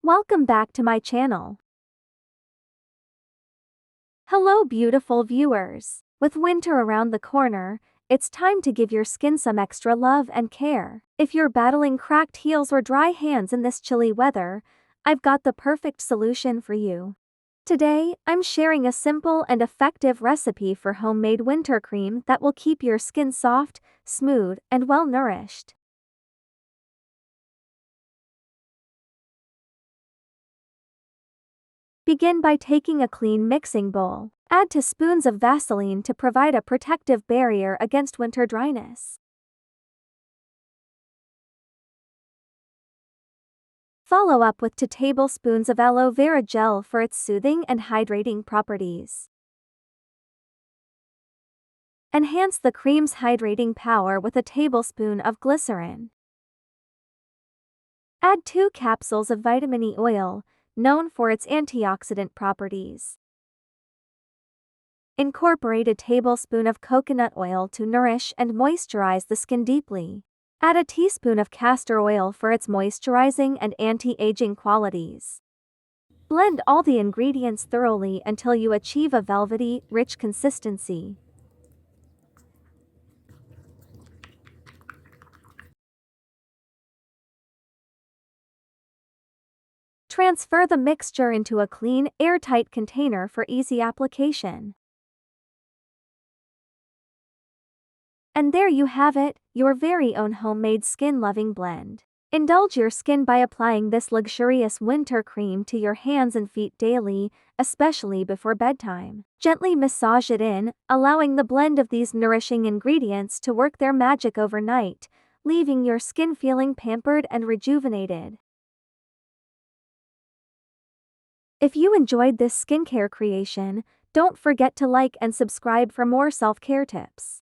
Welcome back to my channel. Hello beautiful viewers. With winter around the corner, it's time to give your skin some extra love and care. If you're battling cracked heels or dry hands in this chilly weather, I've got the perfect solution for you. Today, I'm sharing a simple and effective recipe for homemade winter cream that will keep your skin soft, smooth, and well-nourished. Begin by taking a clean mixing bowl. Add 2 spoons of Vaseline to provide a protective barrier against winter dryness. Follow up with 2 tablespoons of aloe vera gel for its soothing and hydrating properties. Enhance the cream's hydrating power with a tablespoon of glycerin. Add 2 capsules of vitamin E oil, known for its antioxidant properties. Incorporate a tablespoon of coconut oil to nourish and moisturize the skin deeply. Add a teaspoon of castor oil for its moisturizing and anti-aging qualities. Blend all the ingredients thoroughly until you achieve a velvety, rich consistency. Transfer the mixture into a clean, airtight container for easy application. And there you have it, your very own homemade skin-loving blend. Indulge your skin by applying this luxurious winter cream to your hands and feet daily, especially before bedtime. Gently massage it in, allowing the blend of these nourishing ingredients to work their magic overnight, leaving your skin feeling pampered and rejuvenated. If you enjoyed this skincare creation, don't forget to like and subscribe for more self-care tips.